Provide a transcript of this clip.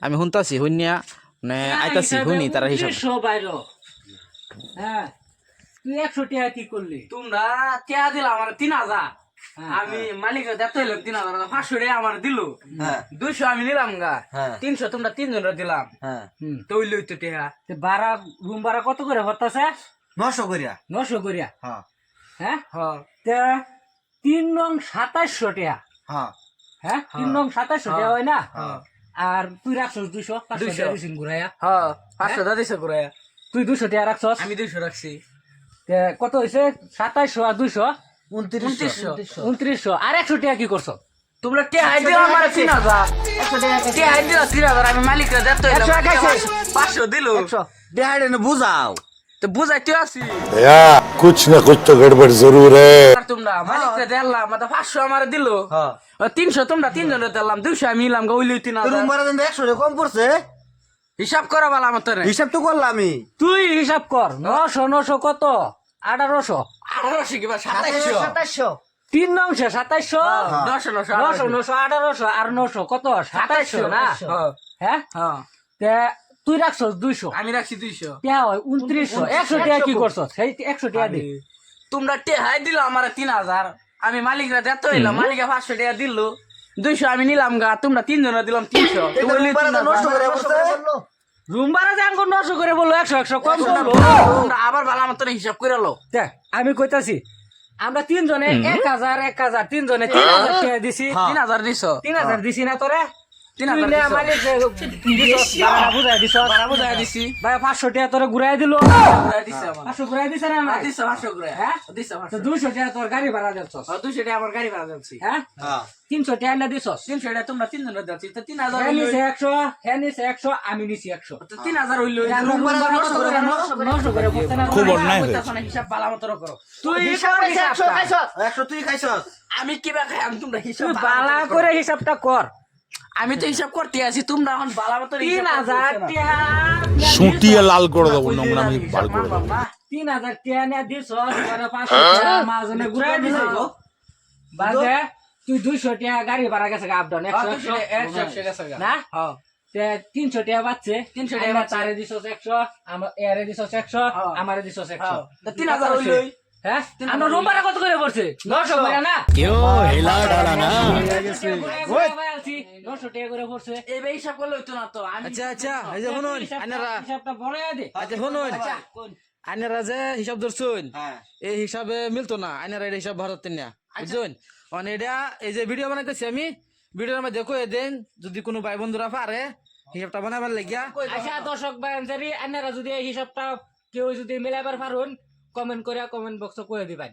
আমি শুনতাছি শুনিয়া মানে আইতাছি শুনি তারা হিসাব হ্যাঁ তুই 100 টাকা কি করলি? তোমরা টিয়া দিলা আমার 3000 আমি মালিকের দেখতে হইলাম 3000 500 টাকা আমার দিল 200 আমি নিলাম গা 300 তোমরা তিনজনের দিলাম তো হইলো তো টাকা ভাড়া রুম ভাড়া কত করে হতাছে? 900 করিয়া 900 করিয়া। হ্যাঁ হ্যাঁ হ্যাঁ তা 3 নং 2700 টাকা। হ্যাঁ হ্যাঁ 3 নং 2700 টাকা হয় না? আর তুই রাখছস 200 500 টাকা দিছিস ঘুরাইয়া। হ্যাঁ 500 টাকা দিছে করে তুই 200 টাকা রাখছস। আমি 200 রাখছি তে কত হইছে? 2700 আর 200 2900 2900। আর 100 টাকা কি করছ? তোমরা টিয়া দিলা আমার 3000 টিয়া দিলা 3000 আমি মালিকের দেখতে হইলাম 500 দিল দেহাড়ে না বুঝাও তো বুঝাইতে আসি भैया कुछ न कुछ तो गड़बड़ जरूर है। আর তোমরা মালিককে দিলাম মাথা 500 আমার দিল হ্যাঁ 300 তোমরা তিনজনের দিলাম 200 আমি নিলাম গা হইলো রুম 3000 ভাড়া দেন 100 টাকা কম পড়ছে হিসাব করা বালা আমার তোরে হিসাব তো করলাম আমি তুই হিসাব কর 900 কত? 1800। 1800 কিবা 2700 3 নং 2700 900 1800 আর 900 কত? 2700 না? হ্যাঁ হ্যাঁ তে তুই রাখছস 200 আমি রাখছি 200 টাকা হয় 2900। 100 টাকা কি করছস? সেই 100 টাকা দে। তোমরা টেহাই দিল আমার 3000 আমি মালিকরা দেখতে হইলাম মালিকা 500 টাকা দিল 200 আমি নিলাম গা তোমরা তিনজনের দিলাম 300 রুম ভাড়া তো 900 করে পড়ছে রুম ভাড়া যে আঙ্গুর 900 করে বললো 100 কম বললো। তোমরা আবার ভালো আমার তোরে হিসাব করে লো দেখ আমি কইতাছি আমরা তিনজনে 1000 তিনজনে 3000 টাকা দিছি। 3000 দিছো 3000 দিছি না তোরে? 3000 তুই না দিছো। মালিক ভাড়া বুঝাই দিছ। ভাড়া বুঝাই দিছি ভাই 500 টাকা তোরে ঘুরাই দিল। ঘুরাই দিছে আমার 500 ঘুরাই দিছ না না? দিছো 500 করে হ্যাঁ দিছো তো 500 200 টাকা তোর গাড়ি ভাড়া দিছস। 200 টাকা আমার গাড়ি ভাড়া দিছি হ্যাঁ হ্যাঁ 300 টাকা না দিছস। 300 টাকা তোমরা তিনজনের দিছি তো 3000 হ্যাঁ হইলো নিছে 100 হ্যাঁ নিছে 100 আমি নিছি 100। তো 3000 হইলো রুম ভাড়া 900 করে 900 করে করতে না? খুব অন্যায় হয়েছে। হিসাব ভালো মতো করো তুই হিসাব 100 তুই খাইছস আমি কিবা খাই আমি তোমরা হিসাব তুই বালা করে হিসাবটা কর। আমি তো হিসাব করতে আছি তোমরা এখন ভালো মতো 3000 টাকা সুটিয়ে লাল করে দেবো নোংরা আমি বার করে দেবো 3000 টাকা নিয়ে দিছস মানে 500 টাকা মাঝনে ঘুরাই দিছস বাজে তুই 200 টাকা গাড়ি ভাড়া গেছে আপ ডাউন 100 না হ্যাঁ তে 300 টাকা বাচ্চে 300 টাকা বাঁচছে। তারে দিছস 100 আমার এরে দিছস 100 আমারে দিছস 100 তো 3000 হইলো হ্যাঁ আমরা রুম ভাড়া কত করে পড়ছে 900 করে না কেউ হেলা ডালা না 900 টাকা করে পড়ছে এই বে হিসাব করলে হইতো না তো আমি আচ্ছা আচ্ছা এই যে শুনুন আইনারা হিসাবটা বড়াই দে আচ্ছা শুনুন কোন আইনারা যে হিসাব ধরছুন হ্যাঁ এই হিসাবে মিলতো না আইনারা এটা হিসাব ভারত না বুঝছেন মানে এটা এই যে ভিডিও বানাইতেছি আমি ভিডিওর মধ্যে কয়ে দেন যদি কোনো ভাই বন্ধুরা পারে হিসাবটা বানাবার লাগিয়া আচ্ছা দর্শক ভাই আনসারি আপনারা যদি এই হিসাবটা কেউ যদি মিলাবার পারুন কমেন্ট করে কমেন্ট বক্সে কয়ে দিবেন।